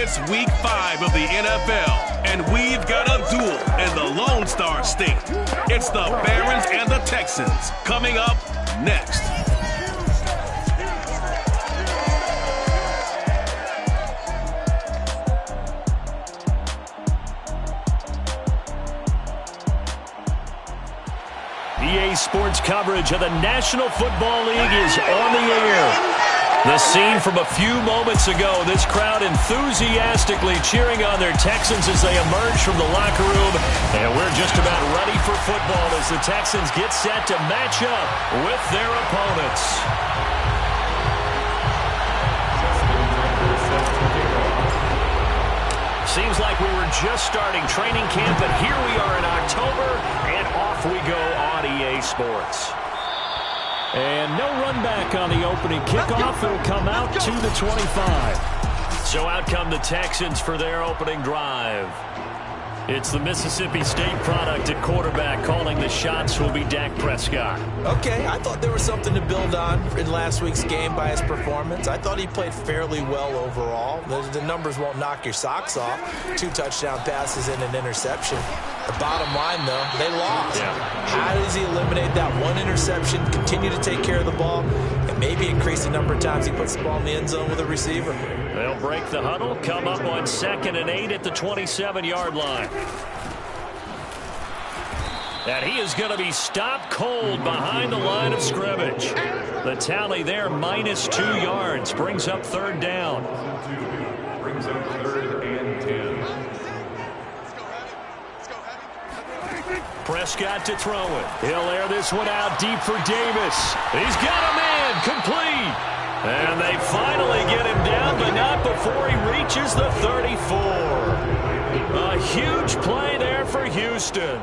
It's week 5 of the NFL, and we've got a duel in the Lone Star State. It's the Barons and the Texans coming up next. EA Sports coverage of the National Football League is on the air. The scene from a few moments ago, this crowd enthusiastically cheering on their Texans as they emerge from the locker room. And we're just about ready for football as the Texans get set to match up with their opponents. Seems like we were just starting training camp, but here we are in October, and off we go on EA Sports. And no run back on the opening kickoff. It'll come out to the 25. So out come the Texans for their opening drive. It's the Mississippi State product at quarterback. Calling the shots will be Dak Prescott. Okay, I thought there was something to build on in last week's game by his performance. I thought he played fairly well overall. The numbers won't knock your socks off. 2 touchdown passes and an interception. The bottom line, though, they lost. Yeah. How does he eliminate that one interception, continue to take care of the ball, and maybe increase the number of times he puts the ball in the end zone with a receiver? They'll break the huddle, come up on 2nd and 8 at the 27-yard line. And he is going to be stopped cold behind the line of scrimmage. The tally there, -2 yards, brings up 3rd down. Brings up 3rd and 10. Prescott to throw it. He'll air this one out deep for Davis. He's got a man, complete. And they finally get him down, but not before he reaches the 34. A huge play there for Houston.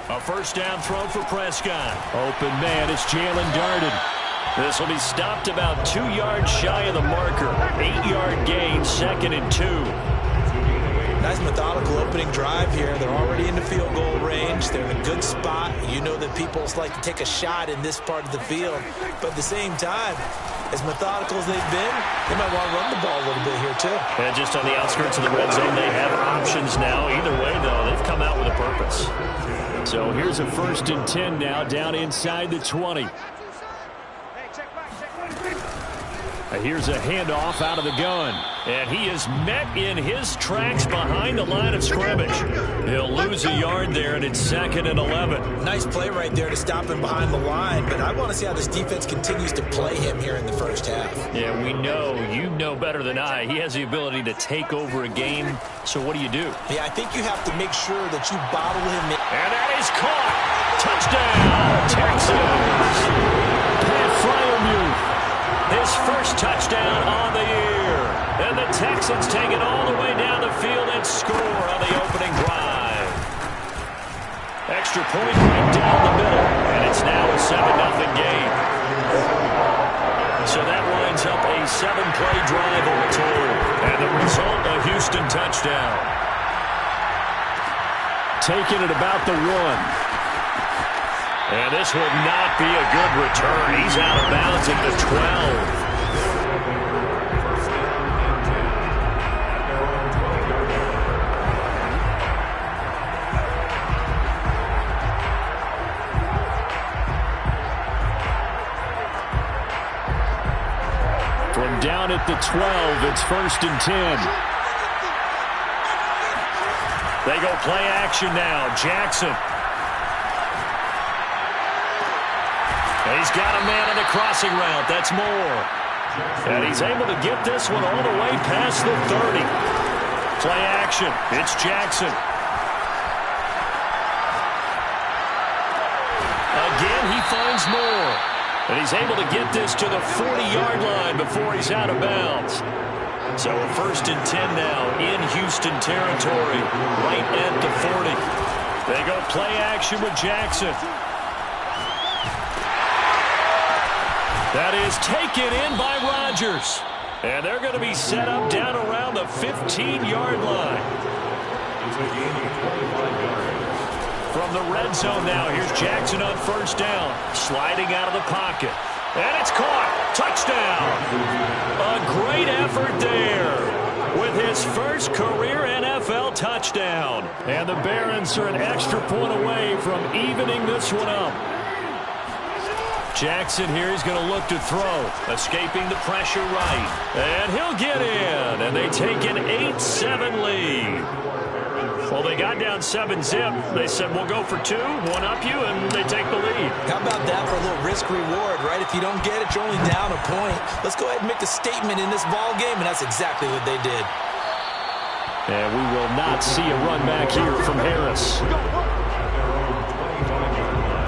A 1st down throw for Prescott. Open man is Jalen Darden. This will be stopped about 2 yards shy of the marker. 8-yard gain, 2nd and 2. Nice methodical opening drive here. They're already in the field goal range. They're in a good spot. You know that people like to take a shot in this part of the field. But at the same time, as methodical as they've been, they might want to run the ball a little bit here too. And just on the outskirts of the red zone, they have options now. Either way, though, they've come out with a purpose. So here's a 1st and 10 now, down inside the 20. Here's a handoff out of the gun. And he is met in his tracks behind the line of scrimmage. He'll lose a yard there, and it's 2nd and 11. Nice play right there to stop him behind the line, but I want to see how this defense continues to play him here in the 1st half. Yeah, we know, you know better than I, he has the ability to take over a game. So what do you do? Yeah, I think you have to make sure that you bottle him in. And that is caught. Touchdown, Texans. Pat Fryermuth. His 1st touchdown on the year. And the Texans take it all the way down the field and score on the opening drive. Extra point right down the middle. And it's now a 7-0 game. So that lines up a 7-play drive all told. And the result, a Houston touchdown. Taking it about the 1. And this will not be a good return. He's out of bounds at the 12. From down at the 12, it's 1st and 10. They go play action now. Jackson. He's got a man on the crossing route. That's Moore. And he's able to get this one all the way past the 30. Play action. It's Jackson. Again, he finds Moore. And he's able to get this to the 40-yard line before he's out of bounds. So a 1st and 10 now in Houston territory, right at the 40. They go play action with Jackson. That is taken in by Rodgers. And they're going to be set up down around the 15-yard line. From the red zone now, here's Jackson on 1st down. Sliding out of the pocket. And it's caught. Touchdown. A great effort there career NFL touchdown. And the Barons are an extra point away from evening this one up. Jackson here is going to look to throw. Escaping the pressure right. And he'll get in. And they take an 8-7 lead. Well, they got down 7-zip. They said, we'll go for 2, one up you, and they take the lead. How about that for a little risk-reward, right? If you don't get it, you're only down a point. Let's go ahead and make a statement in this ball game, and that's exactly what they did. And we will not see a run back here from Harris.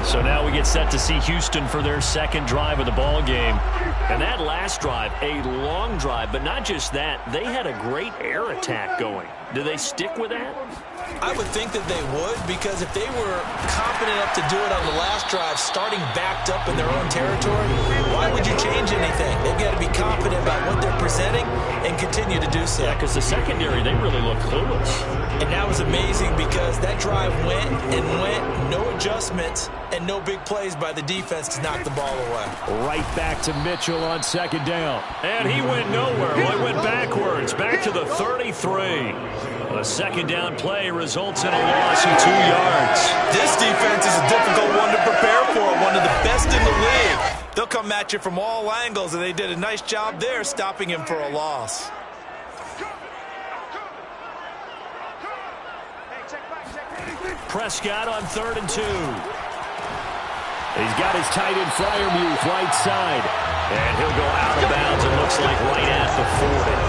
So now we get set to see Houston for their second drive of the ball game. And that last drive, a long drive, but not just that. They had a great air attack going. Do they stick with that? I would think that they would, because if they were confident enough to do it on the last drive, starting backed up in their own territory, why would you change anything? They've got to be confident about what they're presenting and continue to do so. Yeah, because the secondary, they really look clueless. And that was amazing because that drive went and went, no adjustments, and no big plays by the defense to knock the ball away. Right back to Mitchell on second down. And he went nowhere. Well, he went backwards, back to the 33. A second down play results in a loss of 2 yards. This defense is a difficult one to prepare for, one of the best in the league. They'll come at you from all angles, and they did a nice job there stopping him for a loss. Prescott on 3rd and 2. He's got his tight end Freiermuth right side. And he'll go out of bounds, it looks like right at the 40.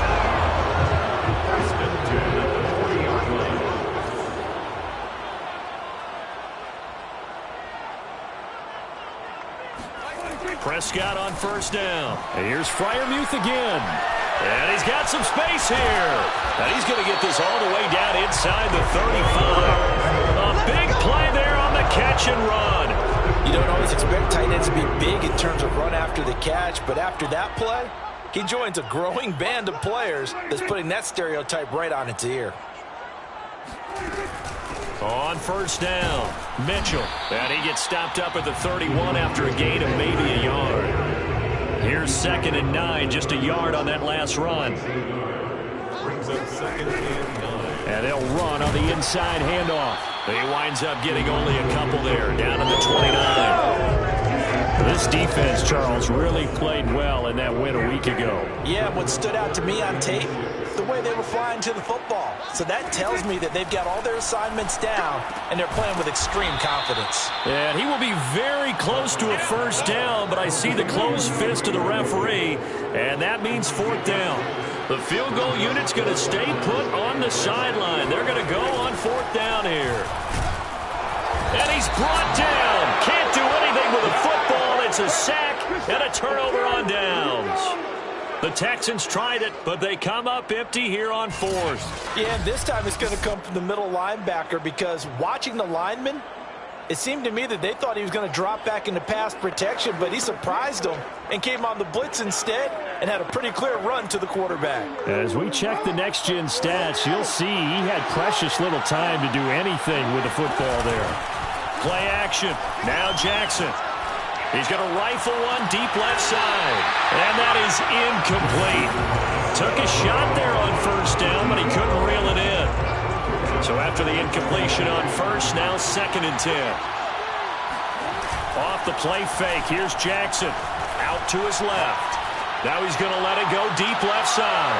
Prescott on 1st down. And here's Freiermuth again. And he's got some space here. And he's going to get this all the way down inside the 35. A big play there on the catch and run. You don't always expect tight ends to be big in terms of run after the catch, but after that play, he joins a growing band of players that's putting that stereotype right on its ear. On 1st down, Mitchell. And he gets stopped up at the 31 after a gain of maybe a yard. Here's 2nd and 9, just a yard on that last run. And they'll run on the inside handoff. He winds up getting only a couple there, down to the 29. This defense, Charles, really played well in that win a week ago. Yeah, what stood out to me on tape, the way they were flying to the football. So that tells me that they've got all their assignments down, and they're playing with extreme confidence. And he will be very close to a 1st down, but I see the closed fist of the referee, and that means 4th down. The field goal unit's going to stay put on the sideline. They're going to go on 4th down here. And he's brought down. Can't do anything with a football. It's a sack and a turnover on downs. The Texans tried it, but they come up empty here on 4th. Yeah, this time it's going to come from the middle linebacker, because watching the lineman, it seemed to me that they thought he was going to drop back into pass protection, but he surprised them and came on the blitz instead and had a pretty clear run to the quarterback. As we check the next-gen stats, you'll see he had precious little time to do anything with the football there. Play action. Now Jackson. He's going to rifle one deep left side. And that is incomplete. Took a shot there on 1st down, but he couldn't reel it in. So after the incompletion on 1st, now 2nd and 10. Off the play fake, here's Jackson. Out to his left. Now he's going to let it go deep left side.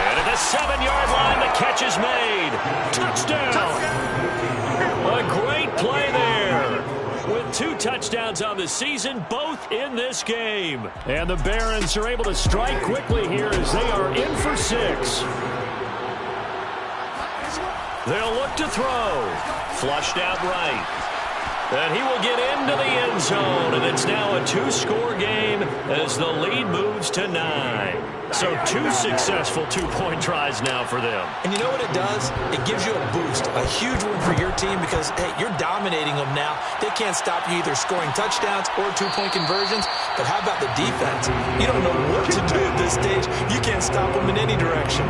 And at the 7-yard line, the catch is made. Touchdown! A great play there. With 2 touchdowns on the season, both in this game. And the Barons are able to strike quickly here as they are in for 6. They'll look to throw. Flushed out right. And he will get into the end zone. And it's now a 2-score game as the lead moves to 9. So 2 successful 2-point tries now for them. And you know what it does? It gives you a boost, a huge one for your team, because, hey, you're dominating them now. They can't stop you either scoring touchdowns or 2-point conversions. But how about the defense? You don't know what to do at this stage. You can't stop them in any direction.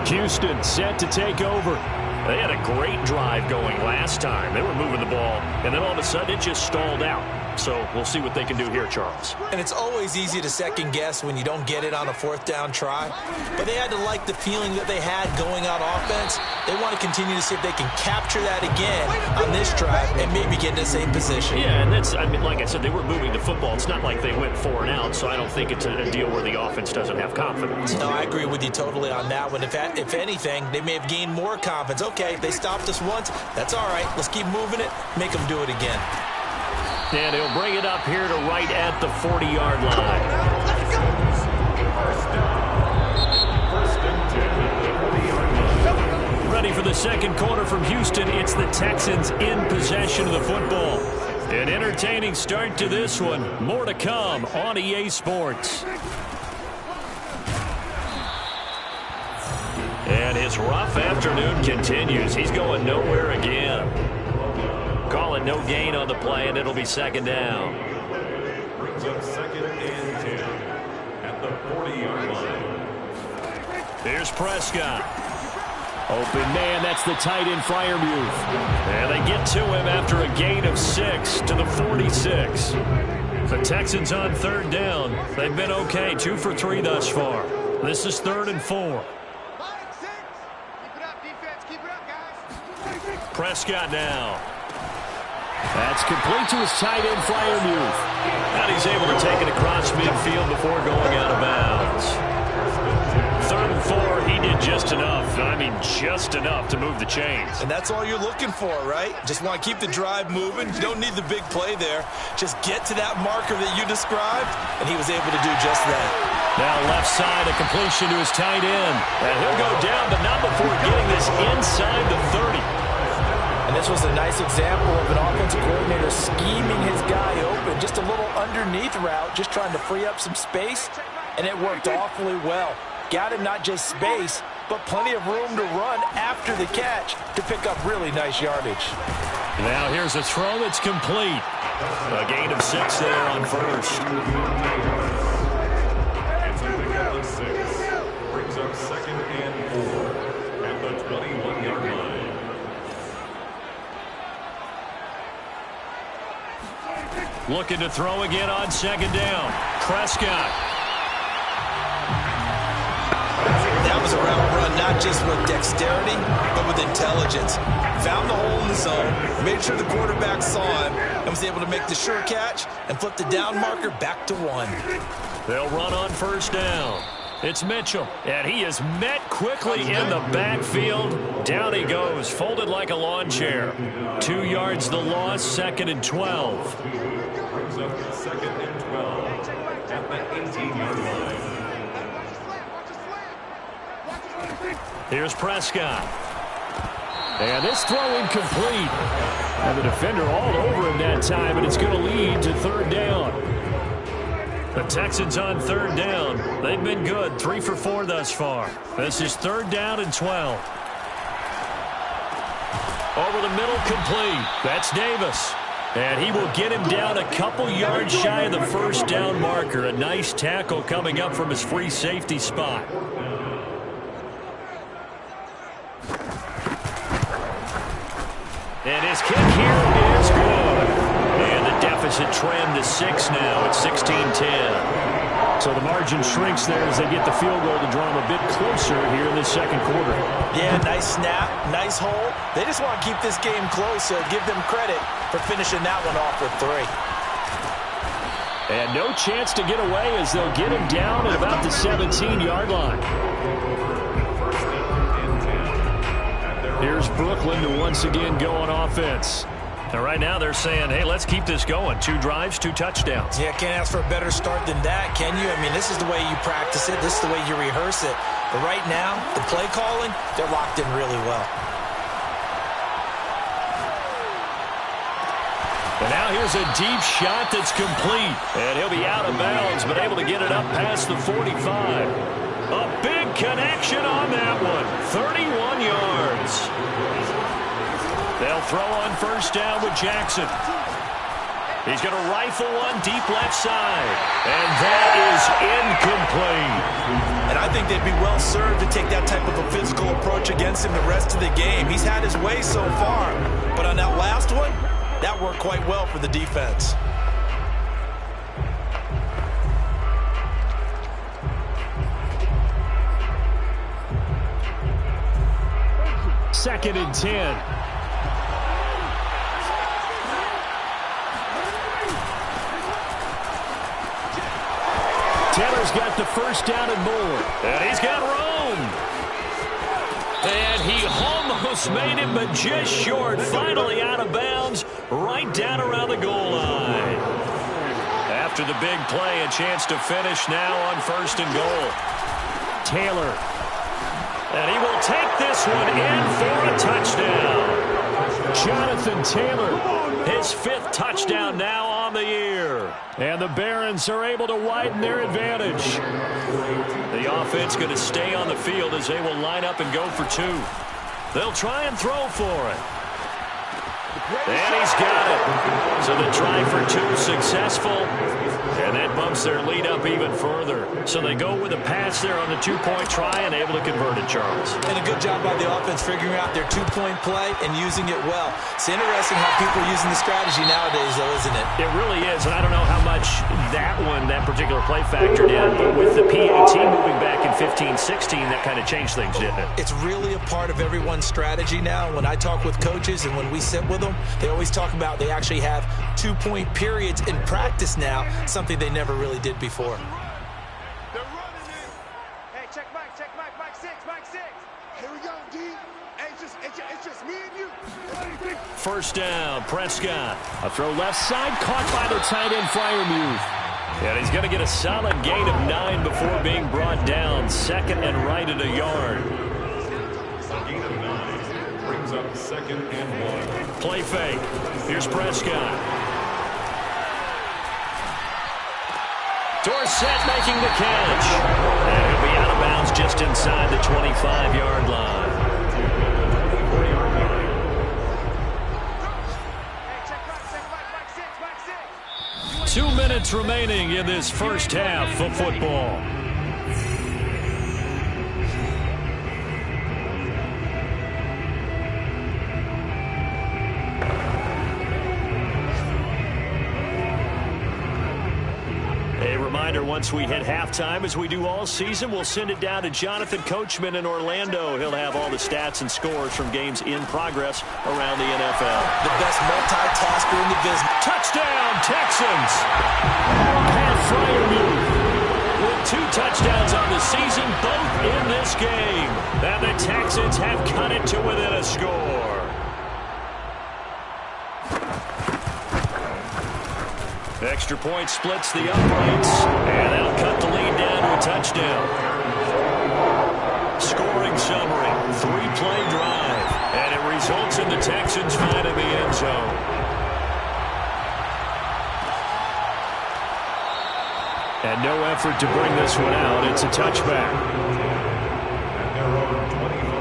Houston set to take over. They had a great drive going last time. They were moving the ball, and then all of a sudden it just stalled out. So we'll see what they can do here, Charles. And it's always easy to second guess when you don't get it on a fourth down try. But they had to like the feeling that they had going out offense. They want to continue to see if they can capture that again on this drive and maybe get in the same position. Yeah, and that's, I mean, like I said, they were moving the football. It's not like they went 4 and out, so I don't think it's a deal where the offense doesn't have confidence. No, I agree with you totally on that one. If anything, they may have gained more confidence. Okay, they stopped us once. That's all right. Let's keep moving it. Make them do it again. And he'll bring it up here to right at the 40-yard line. Ready for the second quarter from Houston. It's the Texans in possession of the football. An entertaining start to this one. More to come on EA Sports. And his rough afternoon continues. He's going nowhere again. Call it no gain on the play, and it'll be second down. Brings up 2nd and 10 at the 40-yard line. Here's Prescott. Open man, that's the tight end Freiermuth. And they get to him after a gain of 6 to the 46. The Texans on third down. They've been okay, 2 for 3 thus far. This is 3rd and 4. Prescott now. That's complete to his tight end, Freiermuth. And he's able to take it across midfield before going out of bounds. 3rd and 4, he did just enough. I mean, just enough to move the chains. And that's all you're looking for, right? Just want to keep the drive moving. You don't need the big play there. Just get to that marker that you described, and he was able to do just that. Now left side, a completion to his tight end. And he'll go down, but not before getting this inside the 30. And this was a nice example of an offensive coordinator scheming his guy open. Just a little underneath route, just trying to free up some space, and it worked awfully well. Got him not just space, but plenty of room to run after the catch to pick up really nice yardage. Now here's a throw that's complete. A gain of 6 there on first. It's a pickup of 6. Brings up 2nd and 4 at the 21-yard line. Looking to throw again on second down. Prescott. That was a route run, not just with dexterity, but with intelligence. Found the hole in the zone, made sure the quarterback saw him, and was able to make the sure catch and flip the down marker back to 1. They'll run on first down. It's Mitchell, and he is met quickly in the backfield. Down he goes, folded like a lawn chair. 2 yards the loss, 2nd and 12. Brings up 2nd and 12 at the 18-yard line. Here's Prescott. And this throw incomplete. And the defender all over him that time, and it's going to lead to 3rd down. The Texans on 3rd down. They've been good, 3 for 4 thus far. This is 3rd down and 12. Over the middle, complete. That's Davis. And he will get him down a couple yards shy of the first down marker. A nice tackle coming up from his free safety spot. And his kick here is good. And the deficit trimmed to 6 now. It's 16-10. So the margin shrinks there as they get the field goal to draw them a bit closer here in the second quarter. Yeah, nice snap, nice hole. They just want to keep this game close, so give them credit for finishing that one off with 3. And no chance to get away as they'll get him down at about the 17-yard line. Here's Brooklyn to once again go on offense. And right now they're saying, hey, let's keep this going. 2 drives, 2 touchdowns. Yeah, can't ask for a better start than that, can you? I mean, this is the way you practice it. This is the way you rehearse it. But right now, the play calling, they're locked in really well. And now here's a deep shot that's complete. And he'll be out of bounds, but able to get it up past the 45. A big connection on that one. 31 yards. They'll throw on first down with Jackson. He's going to rifle one deep left side. And that is incomplete. And I think they'd be well absurd to take that type of a physical approach against him the rest of the game. He's had his way so far, but on that last one, that worked quite well for the defense. Second and 10. Taylor's got the first down and more. And he's got room. And he almost made it, but just short. Finally out of bounds, right down around the goal line. After the big play, a chance to finish now on first and goal. Taylor. And he will take this one in for a touchdown. Jonathan Taylor, his 5th touchdown now on the year. And the Barons are able to widen their advantage. The offense going to stay on the field as they will line up and go for 2. They'll try and throw for it. And he's got it. So the try for 2 successful. And that bumps their lead up even further. So they go with a pass there on the 2-point try and able to convert it, Charles. And a good job by the offense figuring out their 2-point play and using it well. It's interesting how people are using the strategy nowadays, though, isn't it? It really is, and I don't know how much that particular play factored in, but with the PAT moving back in 15-16, that kind of changed things, didn't it? It's really a part of everyone's strategy now. When I talk with coaches and when we sit with them, they always talk about they actually have 2-point periods in practice now, something they never really did before. They're running it. Hey, check Mike 6, Mike 6. Here we go, D. Hey, it's just me and you. First down, Prescott. A throw left side, caught by the tight end, Freiermuth. And he's going to get a solid gain of 9 before being brought down. Second and right at a yard. A gain of 9 brings up 2nd and 1. Play fake. Here's Prescott. Dorsett making the catch. And he'll be out of bounds just inside the 25-yard line. 2 minutes remaining in this first half of football. Once we hit halftime, as we do all season, we'll send it down to Jonathan Coachman in Orlando. He'll have all the stats and scores from games in progress around the NFL. The best multitasker in the business. Touchdown, Texans! Pat Freiermuth with 2 touchdowns on the season, both in this game. And the Texans have cut it to within a score. Extra point splits the uprights, and that'll cut the lead down to a touchdown. Scoring summary, 3-play drive, and it results in the Texans finding the end zone. And no effort to bring this one out. It's a touchback.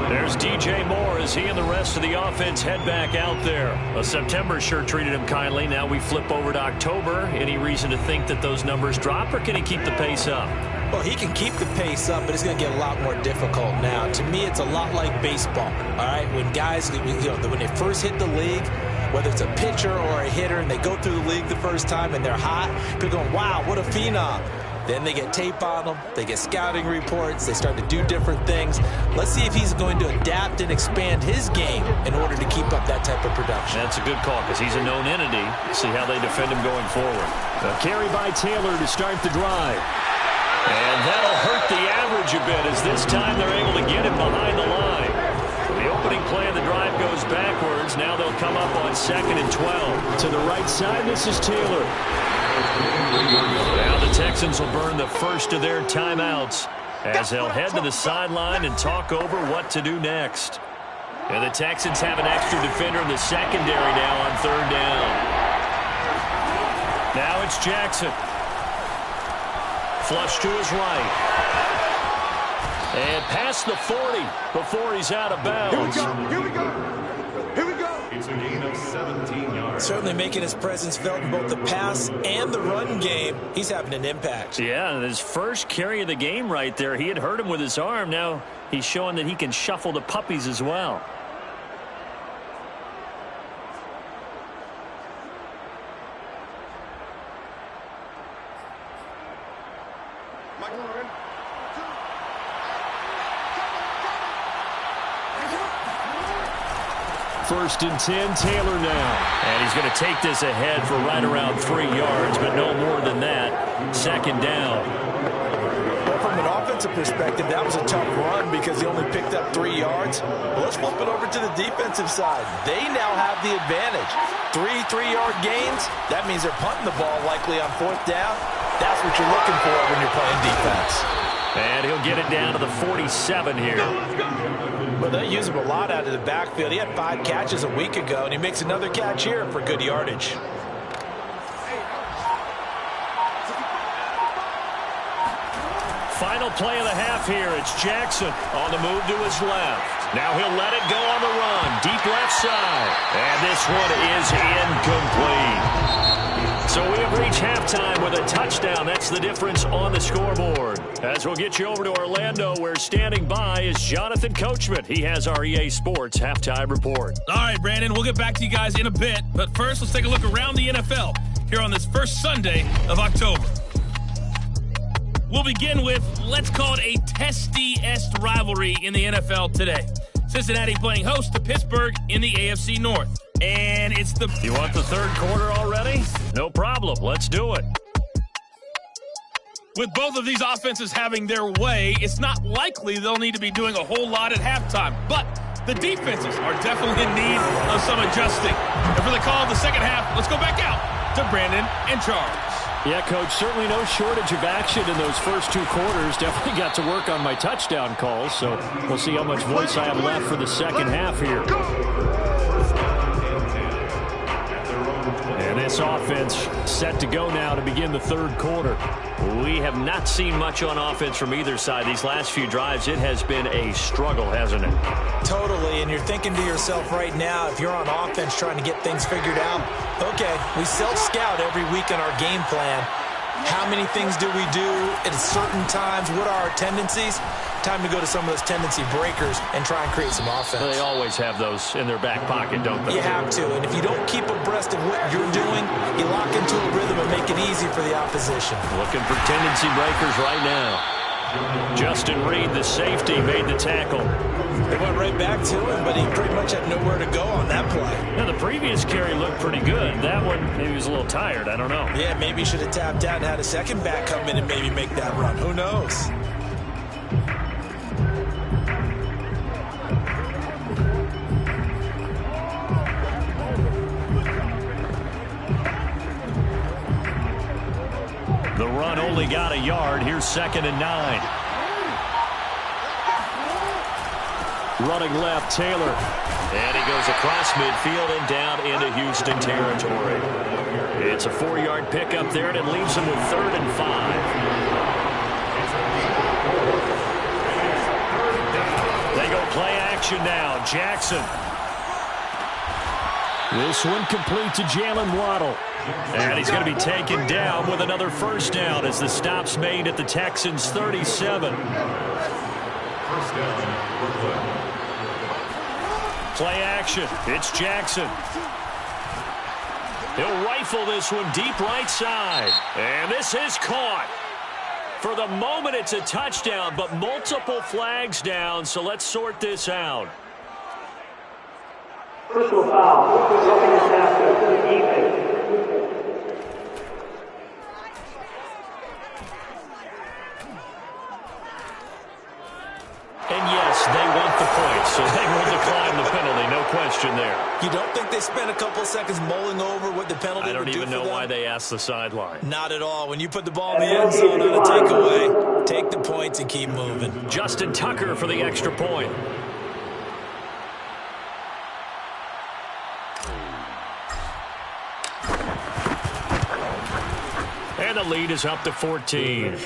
There's DJ Moore as he and the rest of the offense head back out there. A September sure treated him kindly. Now we flip over to October. Any reason to think that those numbers drop, or can he keep the pace up? Well, he can keep the pace up, but it's going to get a lot more difficult now. To me, it's a lot like baseball, all right? When guys, when they first hit the league, whether it's a pitcher or a hitter, and they go through the league the first time and they're hot, people going, wow, what a phenom. Then they get tape on them, they get scouting reports, they start to do different things. Let's see if he's going to adapt and expand his game in order to keep up that type of production. That's a good call because he's a known entity. See how they defend him going forward. A carry by Taylor to start the drive. And that'll hurt the average a bit as this time they're able to get him behind the line. The opening play of the drive goes backwards. Now they'll come up on 2nd and 12. To the right side, this is Taylor. Now the Texans will burn the first of their timeouts as they'll head to the sideline and talk over what to do next. And the Texans have an extra defender in the secondary now on 3rd down. Now it's Jackson. Flush to his right. And past the 40 before he's out of bounds. Here we go. It's a gain of 17 yards. Certainly making his presence felt in both the pass and the run game. He's having an impact. Yeah, his first carry of the game right there. He had hurt him with his arm. Now he's showing that he can shuffle the puppies as well. First and 10, Taylor now. And he's going to take this ahead for right around 3 yards, but no more than that. Second down. Well, from an offensive perspective, that was a tough run because he only picked up 3 yards. Well, let's flip it over to the defensive side. They now have the advantage. 3-3-yard gains. That means they're punting the ball likely on 4th down. That's what you're looking for when you're playing defense. And he'll get it down to the 47 here. Well, they use him a lot out of the backfield. He had 5 catches a week ago, and he makes another catch here for good yardage. Final play of the half here. It's Jackson on the move to his left. Now he'll let it go on the run. Deep left side. And this one is incomplete. So we have reached halftime with a touchdown. That's the difference on the scoreboard. As we'll get you over to Orlando, where standing by is Jonathan Coachman. He has our EA Sports halftime report. All right, Brandon, we'll get back to you guys in a bit. But first, let's take a look around the NFL here on this first Sunday of October. We'll begin with, let's call it a testy-est rivalry in the NFL today. Cincinnati playing host to Pittsburgh in the AFC North. And it's the... You want the third quarter already? No problem. Let's do it. With both of these offenses having their way, it's not likely they'll need to be doing a whole lot at halftime. But the defenses are definitely in need of some adjusting. And for the call of the second half, let's go back out to Brandon and Charles. Yeah, Coach, certainly no shortage of action in those first 2 quarters. Definitely got to work on my touchdown calls, so we'll see how much voice I have left for the second half here. And this offense set to go now to begin the third quarter. We have not seen much on offense from either side. These last few drives, it has been a struggle, hasn't it? Totally, and you're thinking to yourself right now, if you're on offense trying to get things figured out, okay, we self-scout every week in our game plan. How many things do we do at certain times? What are our tendencies? Time to go to some of those tendency breakers and try and create some offense. They always have those in their back pocket, don't they? You have to, and if you don't keep abreast of what you're doing, you lock into a rhythm and make it easy for the opposition. Looking for tendency breakers right now. Justin Reed, the safety, made the tackle. They went right back to him, but he pretty much had nowhere to go on that play. Now, the previous carry looked pretty good. That one, maybe he was a little tired. I don't know. Yeah, maybe he should have tapped out and had a second back come in and maybe make that run. Who knows? The run only got a yard. Here's 2nd and 9. Running left, Taylor. And he goes across midfield and down into Houston territory. It's a 4-yard pickup there, and it leaves him with 3rd and 5. They go play action now. Jackson. This one complete to Jalen Waddle. And he's going to be taken down with another first down as the stop's made at the Texans' 37. First down, Brooklyn. Play action. It's Jackson. He'll rifle this one deep right side. And this is caught. For the moment, it's a touchdown, but multiple flags down, so let's sort this out. Personal foul. Second pass to the defense. And yes, they want the points, so they will decline the penalty, no question there. You don't think they spent a couple seconds mulling over what the penalty would do for them? I don't even know why they asked the sideline. Not at all. When you put the ball in the end zone on a takeaway, take the points and keep moving. Justin Tucker for the extra point. And the lead is up to 14.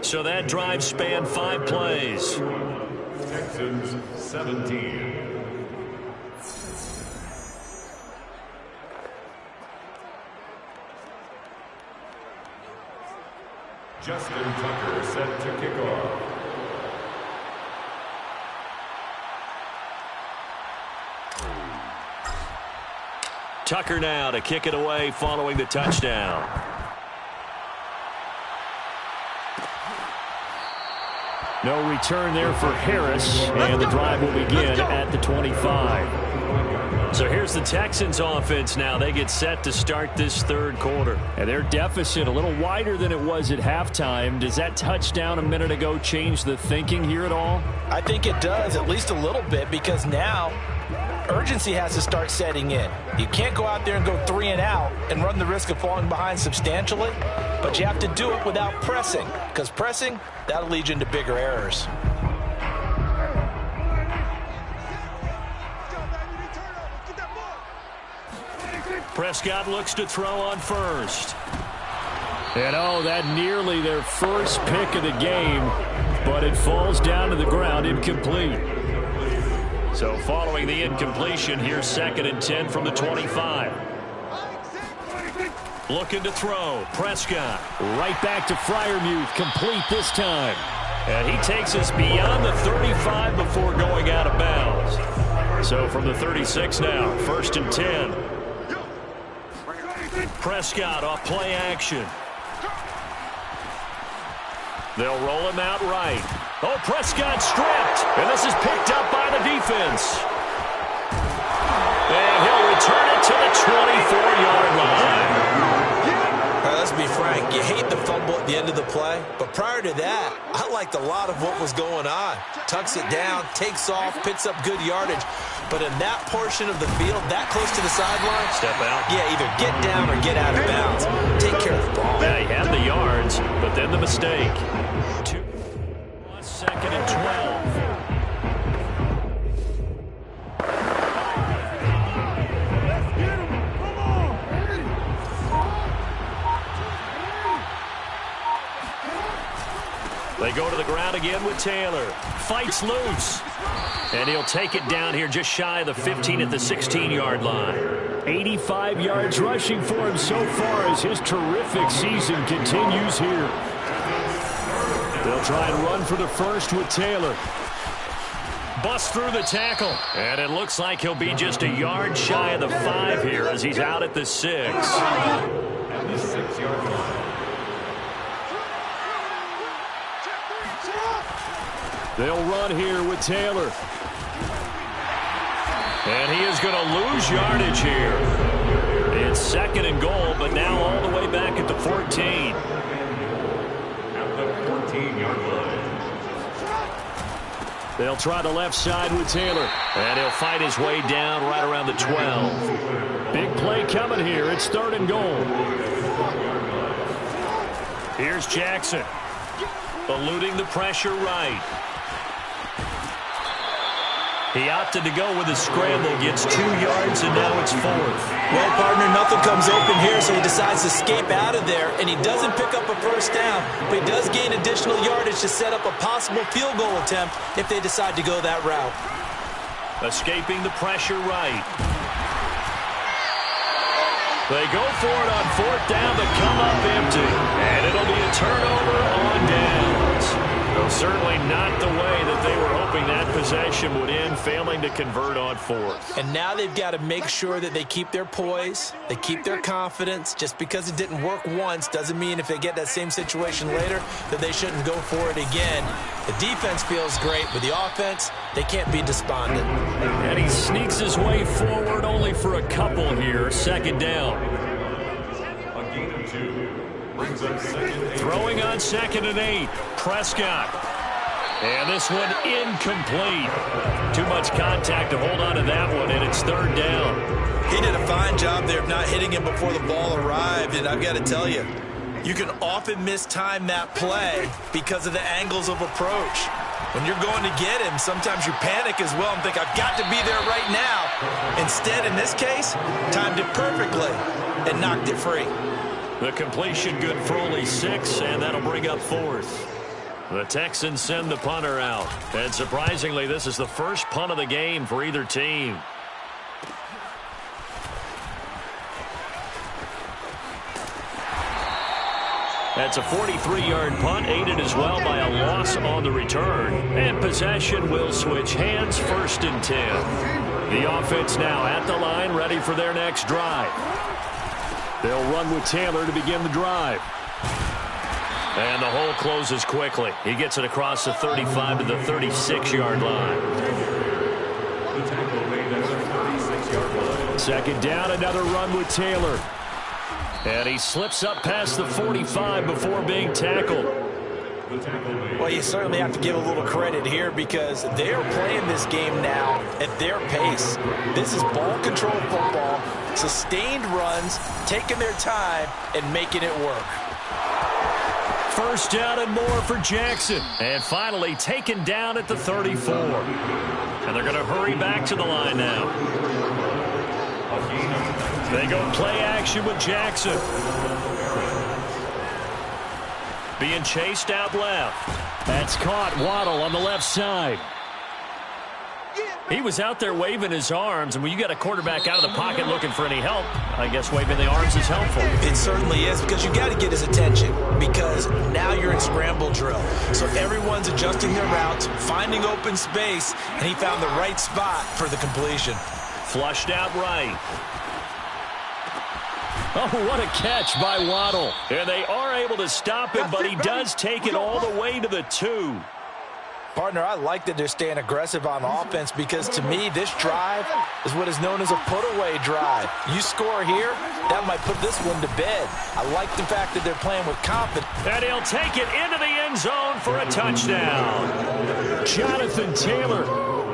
So that drive spanned 5 plays. Texans 17. Justin Tucker set to kick off. Tucker now to kick it away following the touchdown. No return there for Harris, and the drive will begin at the 25. So here's the Texans offense now. They get set to start this third quarter. And their deficit a little wider than it was at halftime. Does that touchdown a minute ago change the thinking here at all? I think it does, at least a little bit, because now urgency has to start setting in. You can't go out there and go 3 and out and run the risk of falling behind substantially, but you have to do it without pressing, because pressing, that'll lead you into bigger errors. Prescott looks to throw on first. And oh, that nearly their first pick of the game, but it falls down to the ground incomplete. So following the incompletion, here's 2nd and 10 from the 25. Looking to throw. Prescott. Right back to Freiermuth. Complete this time. And he takes us beyond the 35 before going out of bounds. So from the 36 now, 1st and 10. Prescott off play action. They'll roll him out right. Oh, Prescott stripped. And this is picked up by the defense. And he'll return it to the 24-yard line. Let's be frank, you hate the fumble at the end of the play, but prior to that, I liked a lot of what was going on. Tucks it down, takes off, picks up good yardage. But in that portion of the field, that close to the sideline, step out. Yeah, either get down or get out of bounds. Take care of the ball. Yeah, he had the yards, but then the mistake. 2nd and 12. They go to the ground again with Taylor. Fights loose. And he'll take it down here just shy of the 15 at the 16-yard line. 85 yards rushing for him so far as his terrific season continues here. They'll try and run for the first with Taylor. Bust through the tackle. And it looks like he'll be just a yard shy of the 5 here as he's out at the 6. At the 6-yard line. They'll run here with Taylor. And he is going to lose yardage here. It's 2nd and goal, but now all the way back at the 14. At the 14-yard line. They'll try the left side with Taylor. And he'll fight his way down right around the 12. Big play coming here. It's 3rd and goal. Here's Jackson. Eluding the pressure right. He opted to go with a scramble, gets 2 yards, and now it's 4th. Well, partner, nothing comes open here, so he decides to escape out of there, and he doesn't pick up a first down, but he does gain additional yardage to set up a possible field goal attempt if they decide to go that route. Escaping the pressure right. They go for it on 4th down, but come up empty. And it'll be a turnover on downs. Well, certainly not the way that they were hoping that possession would end, failing to convert on 4th. And now they've got to make sure that they keep their poise, they keep their confidence. Just because it didn't work once doesn't mean if they get that same situation later that they shouldn't go for it again. The defense feels great, but the offense, they can't be despondent. And he sneaks his way forward only for a couple here. 2nd down. A gain of 2. Brings up 2nd and 8. Throwing on 2nd and 8. Prescott. And this one incomplete. Too much contact to hold on to that one, and it's 3rd down. He did a fine job there of not hitting him before the ball arrived, and I've got to tell you, you can often mistime that play because of the angles of approach. When you're going to get him, sometimes you panic as well and think, I've got to be there right now. Instead, in this case, timed it perfectly and knocked it free. The completion good for only 6, and that'll bring up 4th. The Texans send the punter out. And surprisingly, this is the first punt of the game for either team. That's a 43-yard punt, aided as well by a loss on the return. And possession will switch hands, 1st and 10. The offense now at the line, ready for their next drive. They'll run with Taylor to begin the drive. And the hole closes quickly. He gets it across the 35 to the 36-yard line. Second down, another run with Taylor. And he slips up past the 45 before being tackled. Well, you certainly have to give a little credit here because they are playing this game now at their pace. This is ball control football, sustained runs, taking their time, and making it work. First down and more for Jackson. And finally taken down at the 34. And they're going to hurry back to the line now. They go play action with Jackson. Being chased out left. That's caught. Waddle on the left side. He was out there waving his arms, and when you got a quarterback out of the pocket looking for any help, I guess waving the arms is helpful. It certainly is, because you got to get his attention, because now you're in scramble drill. So everyone's adjusting their routes, finding open space, and he found the right spot for the completion. Flushed out right. Oh, what a catch by Waddle. And they are able to stop him, but he does take it all the way to the 2. Partner, I like that they're staying aggressive on offense because, to me, this drive is what is known as a put-away drive. You score here, that might put this one to bed. I like the fact that they're playing with confidence. And he'll take it into the end zone for a touchdown. Jonathan Taylor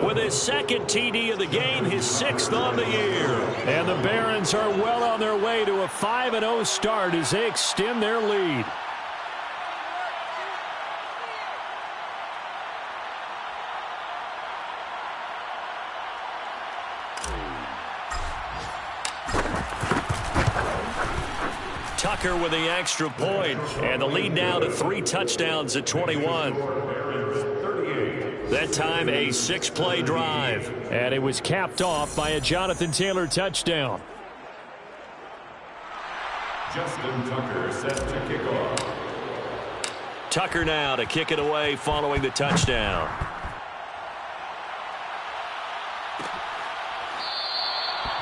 with his 2nd TD of the game, his 6th on the year. And the Barons are well on their way to a 5-0 start as they extend their lead. Tucker with the extra point, and the lead now to 3 touchdowns at 21. That time a 6-play drive, and it was capped off by a Jonathan Taylor touchdown. Justin Tucker set to kick off. Tucker now to kick it away following the touchdown.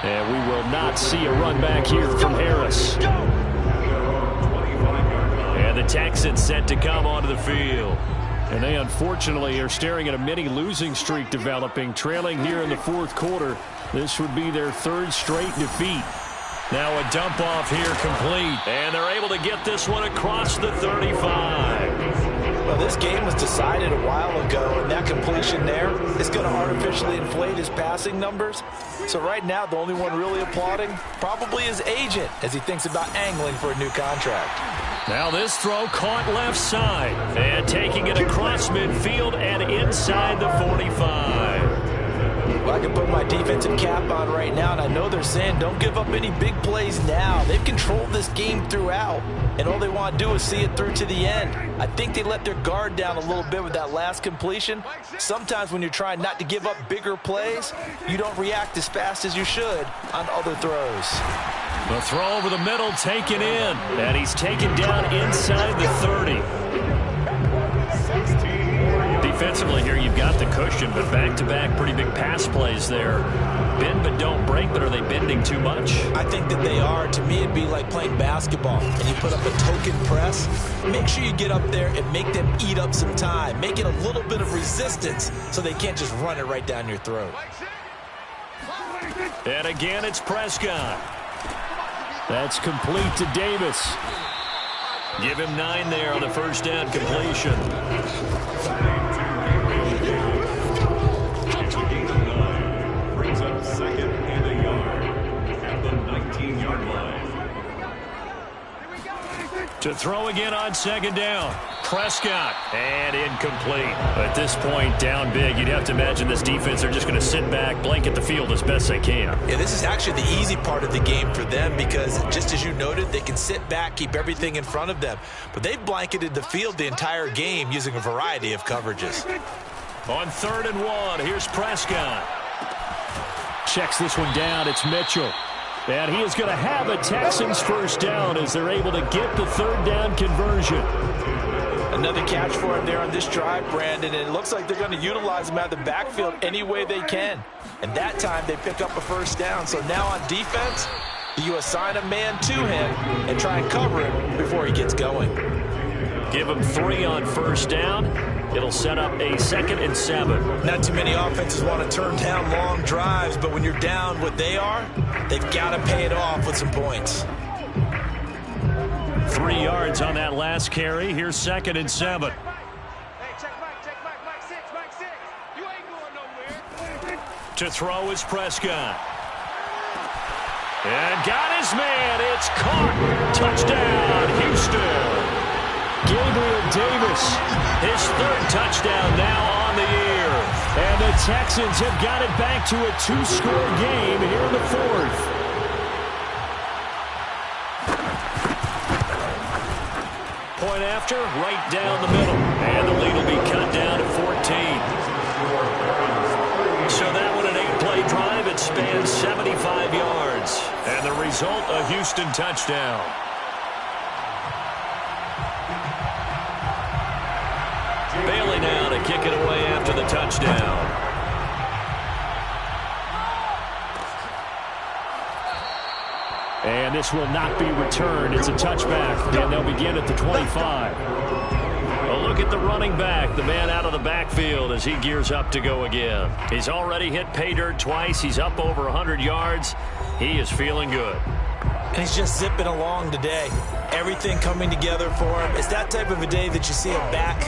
And we will not see a run back here from Harris. And the Texans set to come onto the field. And they unfortunately are staring at a mini losing streak developing, trailing here in the 4th quarter. This would be their 3rd straight defeat. Now a dump off here complete. And they're able to get this one across the 35. Well, this game was decided a while ago, and that completion there is going to artificially inflate his passing numbers. So right now, the only one really applauding probably his agent as he thinks about angling for a new contract. Now this throw caught left side. And taking it across midfield and inside the 45. Well, I can put my defensive cap on right now, and I know they're saying don't give up any big plays now. They've controlled this game throughout, and all they want to do is see it through to the end. I think they let their guard down a little bit with that last completion. Sometimes when you're trying not to give up bigger plays, you don't react as fast as you should on other throws. The throw over the middle taken in, and he's taken down inside the 30. Defensively here, you've got the cushion, but back-to-back pretty big pass plays there. Bend but don't break, but are they bending too much? I think that they are. To me, it'd be like playing basketball, and you put up a token press. Make sure you get up there and make them eat up some time. Make it a little bit of resistance so they can't just run it right down your throat. And again, it's Prescott. That's complete to Davis. Give him 9 there on the first down completion. Brings up 2nd and a yard at the 19-yard line. To throw again on 2nd down. Prescott, and incomplete. At this point, down big, you'd have to imagine this defense, they're just going to sit back, blanket the field as best they can. Yeah, this is actually the easy part of the game for them because, just as you noted, they can sit back, keep everything in front of them. But they've blanketed the field the entire game using a variety of coverages. On 3rd and 1, here's Prescott. Checks this one down, it's Mitchell. And he is going to have a Texans first down as they're able to get the third down conversion. Another catch for him there on this drive, Brandon, and it looks like they're going to utilize him out of the backfield any way they can. And that time they pick up a first down. So now on defense, you assign a man to him and try and cover him before he gets going. Give him 3 on first down. It'll set up a 2nd and 7. Not too many offenses want to turn down long drives, but when you're down what they are, they've got to pay it off with some points. 3 yards on that last carry. Here's 2nd and 7. Hey, check Mike 6, Mike 6. You ain't going nowhere. To throw is Prescott. And got his man. It's caught. Touchdown, Houston. Gabriel Davis, his 3rd touchdown now on the year. And the Texans have got it back to a 2-score game here in the 4th. Point after, right down the middle. And the lead will be cut down to 14. So that one an 8-play drive. It spans 75 yards. And the result, a Houston touchdown. Bailey now to kick it away after the touchdown. And this will not be returned. It's a touchback, and they'll begin at the 25. A look at the running back, the man out of the backfield as he gears up to go again. He's already hit pay dirt twice. He's up over 100 yards. He is feeling good. And he's just zipping along today. Everything coming together for him. It's that type of a day that you see him back.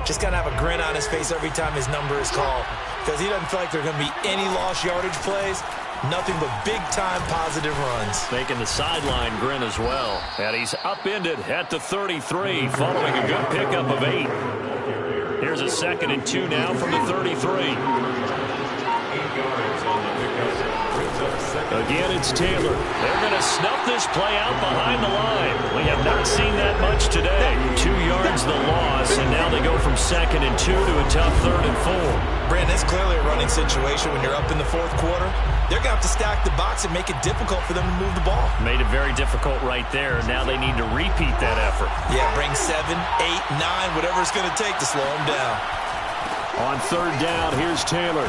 Just kind of have a grin on his face every time his number is called. Because he doesn't feel like there are going to be any lost yardage plays. Nothing but big-time positive runs. Making the sideline grin as well. And he's upended at the 33 following a good pickup of 8. Here's a 2nd and 2 now from the 33. Again, it's Taylor. They're going to snuff this play out behind the line. We have not seen that much today. 2 yards the loss, and now they go from 2nd and 2 to a tough 3rd and 4. Brandon, it's clearly a running situation when you're up in the 4th quarter. They're going to have to stack the box and make it difficult for them to move the ball. Made it very difficult right there. Now they need to repeat that effort. Yeah, bring 7, 8, 9, whatever it's going to take to slow them down. On 3rd down, here's Taylor.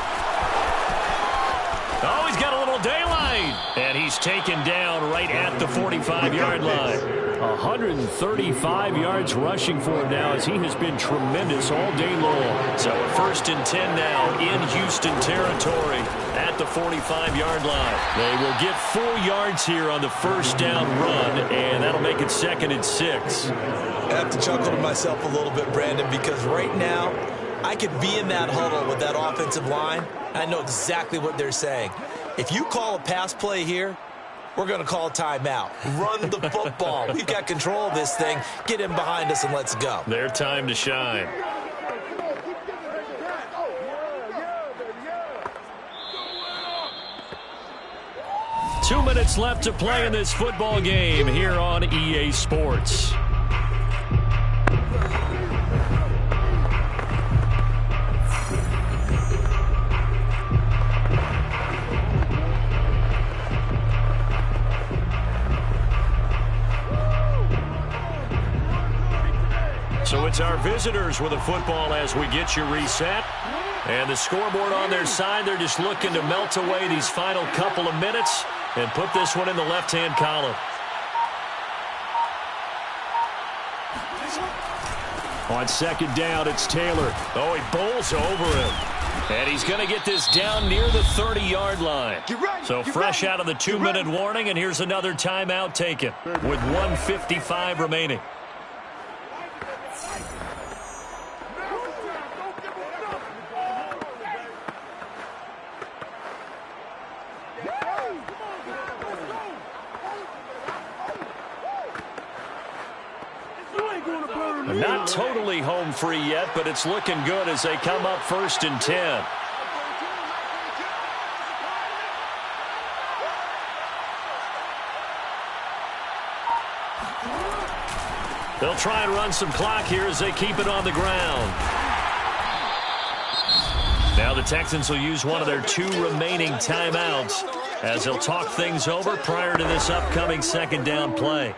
Oh, he's got a little daylight. And he's taken down right at the 45-yard line. 135 yards rushing for him now as he has been tremendous all day long. So a 1st and 10 now in Houston territory at the 45-yard line. They will get 4 yards here on the 1st down run, and that'll make it 2nd and 6. I have to chuckle to myself a little bit, Brandon, because right now I could be in that huddle with that offensive line. I know exactly what they're saying. If you call a pass play here, we're going to call a timeout. Run the football. We've got control of this thing. Get him behind us and let's go. Their time to shine. Two minutes left to play in this football game here on EA Sports. So it's our visitors with a football as we get you reset. And the scoreboard on their side, they're just looking to melt away these final couple of minutes and put this one in the left-hand column. On 2nd down, it's Taylor. Oh, he bowls over him. And he's going to get this down near the 30-yard line. So fresh out of the 2-minute warning, and here's another timeout taken with 1:55 remaining. Not totally home free yet, but it's looking good as they come up 1st and 10. They'll try and run some clock here as they keep it on the ground. Now the Texans will use one of their 2 remaining timeouts as he'll talk things over prior to this upcoming second down play.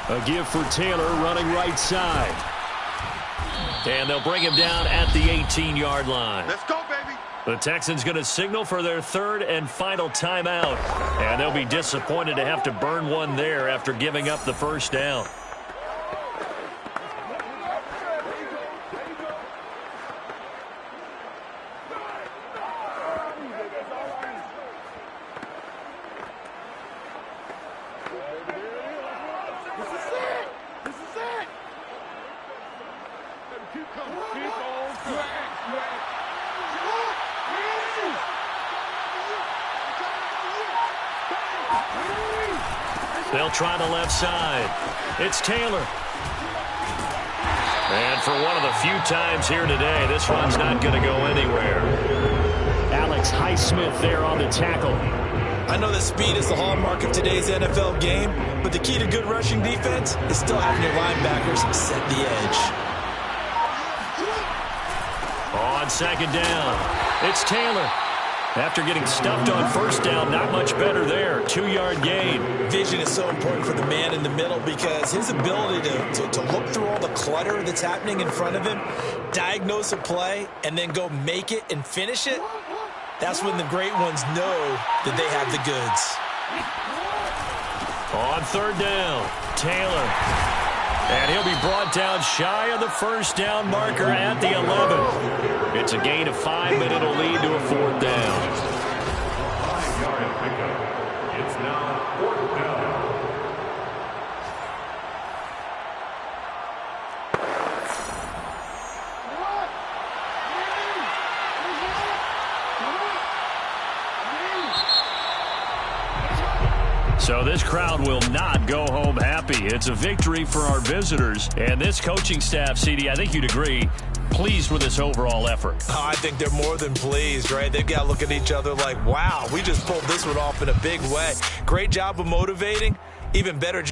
A give for Taylor running right side. And they'll bring him down at the 18-yard line. Let's go, baby. The Texans going to signal for their third and final timeout. And they'll be disappointed to have to burn one there after giving up the first down. They'll try the left side. It's Taylor. And for one of the few times here today, this one's not going to go anywhere. Alex Highsmith there on the tackle. I know that speed is the hallmark of today's NFL game, but the key to good rushing defense is still having your linebackers set the edge. On second down, it's Taylor. After getting stuffed on first down, not much better there. 2-yard gain. Vision is so important for the man in the middle because his ability to look through all the clutter that's happening in front of him, diagnose a play, and then go make it and finish it, that's when the great ones know that they have the goods. On third down, Taylor. And he'll be brought down shy of the first down marker at the 11. It's a gain of 5, but it'll lead to a fourth down. 5-yard pickup. It's now fourth down. So this crowd will not go home happy. It's a victory for our visitors. And this coaching staff, CD, I think you'd agree, pleased with this overall effort. Oh, I think they're more than pleased, right? They've got to look at each other like, wow, we just pulled this one off in a big way. Great job of motivating. Even better job.